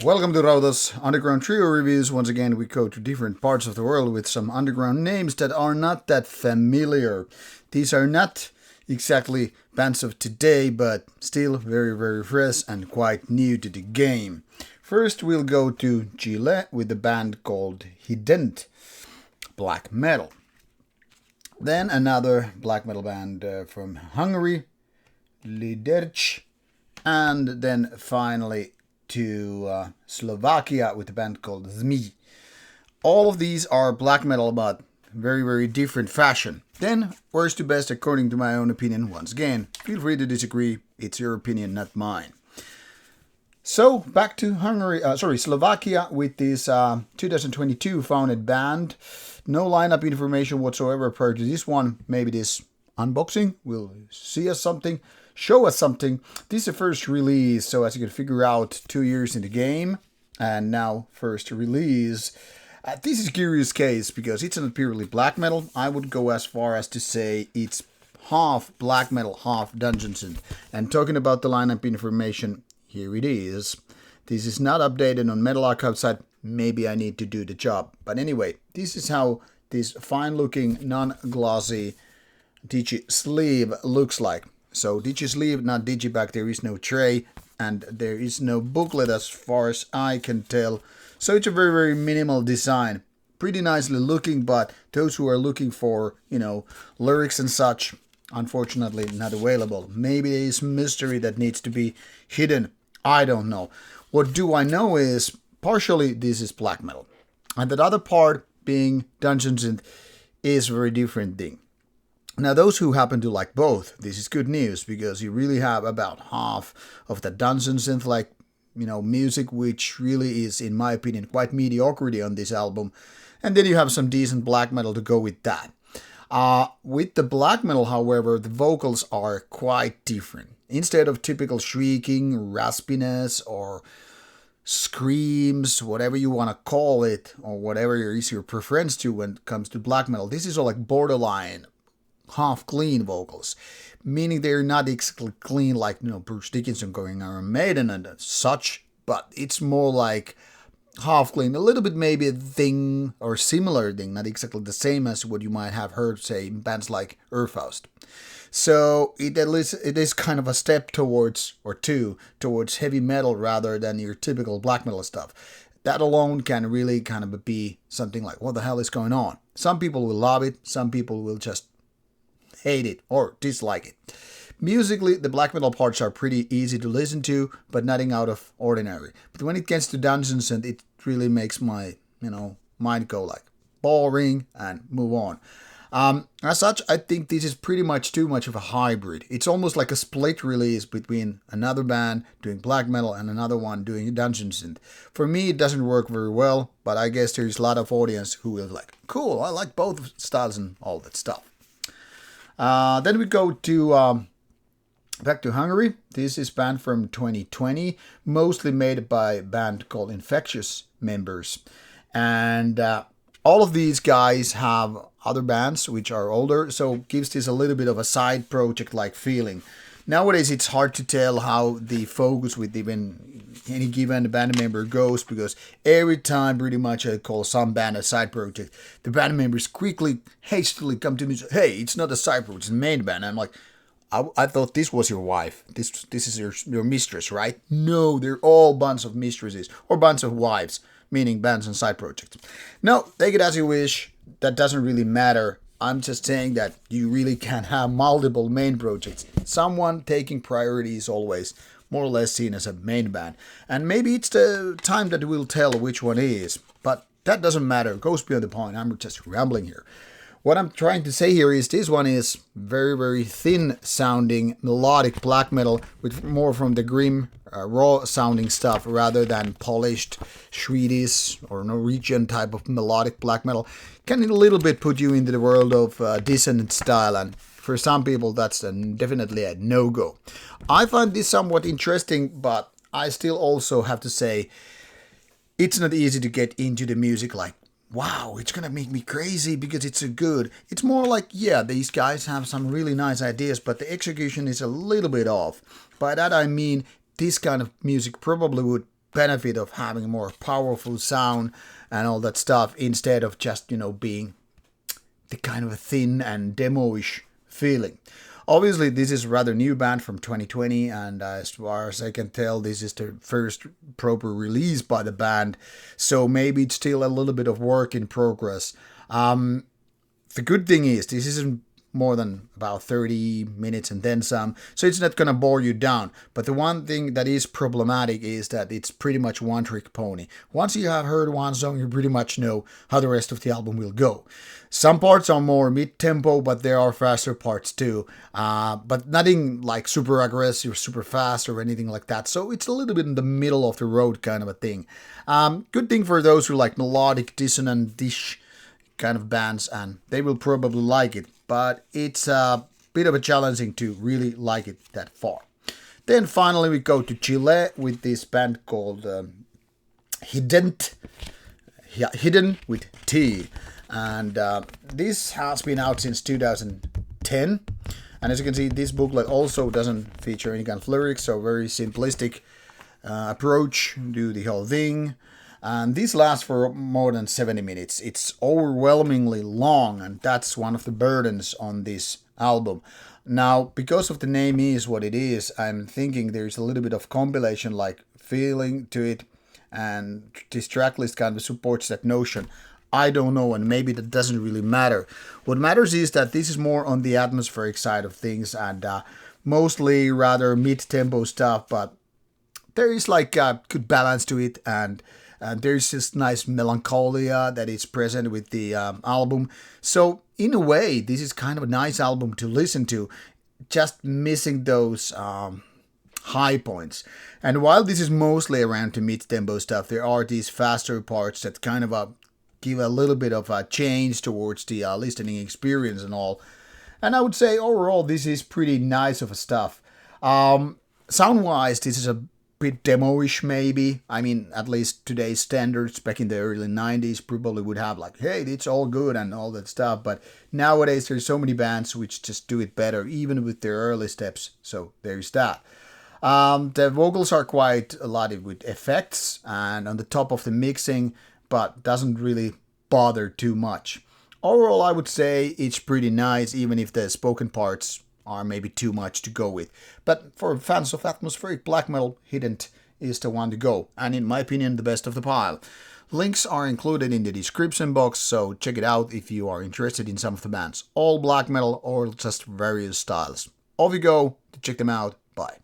Welcome to Rauta's Underground Trio Reviews. Once again, we go to different parts of the world with some underground names that are not that familiar. These are not exactly bands of today, but still very fresh and quite new to the game. First, we'll go to Chile with a band called Hiddent Black Metal. Then another black metal band from Hungary, Lidérc, and then finally to Slovakia with a band called Zmij. All of these are black metal, but very different fashion. Then, worst to best according to my own opinion. Once again, feel free to disagree. It's your opinion, not mine. So, back to Slovakia with this 2022 founded band. No lineup information whatsoever prior to this one. Maybe this unboxing will show us something. This is the first release, so as you can figure out, 2 years in the game, and now first release. This is a curious case because it's not purely black metal. I would go as far as to say it's half black metal, half Dungeons. And talking about the lineup information, here it is. This is not updated on Metal Archive site. Maybe I need to do the job. But anyway, this is how this fine-looking, non-glossy digi sleeve looks like. So digi sleeve, not digiback. There is no tray and there is no booklet as far as I can tell. So it's a very minimal design. Pretty nicely looking, but those who are looking for, lyrics and such, unfortunately not available. Maybe there is mystery that needs to be hidden. I don't know. What do I know is partially this is black metal. And that other part being Dungeons is a very different thing. Now, those who happen to like both, this is good news because you really have about half of the Dungeons synth-like, music, which really is, in my opinion, quite mediocrity on this album. And then you have some decent black metal to go with that. With the black metal, however, the vocals are quite different. Instead of typical shrieking, raspiness, or screams, whatever you want to call it, or whatever is your preference to when it comes to black metal, this is all like borderline half clean vocals, meaning they're not exactly clean like Bruce Dickinson going Iron Maiden and such, but it's more like half clean, a little bit maybe a thing or similar thing, not exactly the same as what you might have heard say in bands like Urfaust. So it is kind of a step towards heavy metal rather than your typical black metal stuff. That alone can really kind of be something like, what the hell is going on? Some people will love it, some people will just hate it or dislike it. Musically, the black metal parts are pretty easy to listen to, but nothing out of ordinary. But when it gets to Dungeons, it really makes my, mind go like boring and move on. As such, I think this is pretty much too much of a hybrid. It's almost like a split release between another band doing black metal and another one doing Dungeons. For me, it doesn't work very well, but I guess there's a lot of audience who will like, cool, I like both styles and all that stuff. Then we go to back to Hungary. This is band from 2020, mostly made by a band called Infectious members. And all of these guys have other bands which are older, so gives this a little bit of a side project-like feeling. Nowadays, it's hard to tell how the focus with even any given band member goes because every time pretty much I call some band a side project, the band members hastily come to me and say, hey, it's not a side project, it's a main band. And I'm like, I thought this was your wife. This is your mistress, right? No, they're all bunch of mistresses or bunch of wives, meaning bands and side projects. No, take it as you wish. That doesn't really matter. I'm just saying that you really can have multiple main projects. Someone taking priority is always more or less seen as a main band. And maybe it's the time that we'll tell which one is. But that doesn't matter. It goes beyond the point. I'm just rambling here. What I'm trying to say here is this one is very thin sounding melodic black metal with more from the grim raw sounding stuff rather than polished Swedish or Norwegian type of melodic black metal. Can a little bit put you into the world of dissonant style, and for some people that's definitely a no-go. I find this somewhat interesting, but I still also have to say it's not easy to get into the music like, wow, it's gonna make me crazy because it's so good. It's more like, yeah, these guys have some really nice ideas, but the execution is a little bit off. By that I mean, this kind of music probably would benefit of having a more powerful sound and all that stuff instead of just, being the kind of a thin and demo-ish feeling. Obviously, this is a rather new band from 2020, and as far as I can tell, this is the first proper release by the band, so maybe it's still a little bit of work in progress. The good thing is, this isn't more than about 30 minutes and then some, so it's not gonna bore you down. But the one thing that is problematic is that it's pretty much one trick pony. Once you have heard one song, you pretty much know how the rest of the album will go. Some parts are more mid-tempo, but there are faster parts too. But nothing like super aggressive, super fast or anything like that. So it's a little bit in the middle of the road kind of a thing. Good thing for those who like melodic, dissonant, dish kind of bands, and they will probably like it. But it's a bit of a challenging to really like it that far. Then finally we go to Chile with this band called Hiddent with T. And this has been out since 2010. And as you can see, this booklet also doesn't feature any kind of lyrics, so very simplistic approach to the whole thing. And this lasts for more than 70 minutes. It's overwhelmingly long, and that's one of the burdens on this album. Now, because of the name is what it is, I'm thinking there's a little bit of compilation-like feeling to it, and this tracklist kind of supports that notion. I don't know, and maybe that doesn't really matter. What matters is that this is more on the atmospheric side of things, and mostly rather mid-tempo stuff, but there is like a good balance to it, and there's this nice melancholia that is present with the album. So in a way, this is kind of a nice album to listen to, just missing those high points. And while this is mostly around the mid-tempo stuff, there are these faster parts that kind of give a little bit of a change towards the listening experience and all. And I would say overall, this is pretty nice of a stuff. Sound-wise, this is a bit demo-ish maybe. I mean, at least today's standards back in the early 90s probably would have like, hey, it's all good and all that stuff. But nowadays there's so many bands which just do it better, even with their early steps. So there's that. The vocals are quite a lot with effects and on the top of the mixing, but doesn't really bother too much. Overall, I would say it's pretty nice, even if the spoken parts are maybe too much to go with. But for fans of atmospheric black metal, Hiddent is the one to go, and in my opinion, the best of the pile. Links are included in the description box, so check it out if you are interested in some of the bands. All black metal or just various styles. Off you go to check them out. Bye.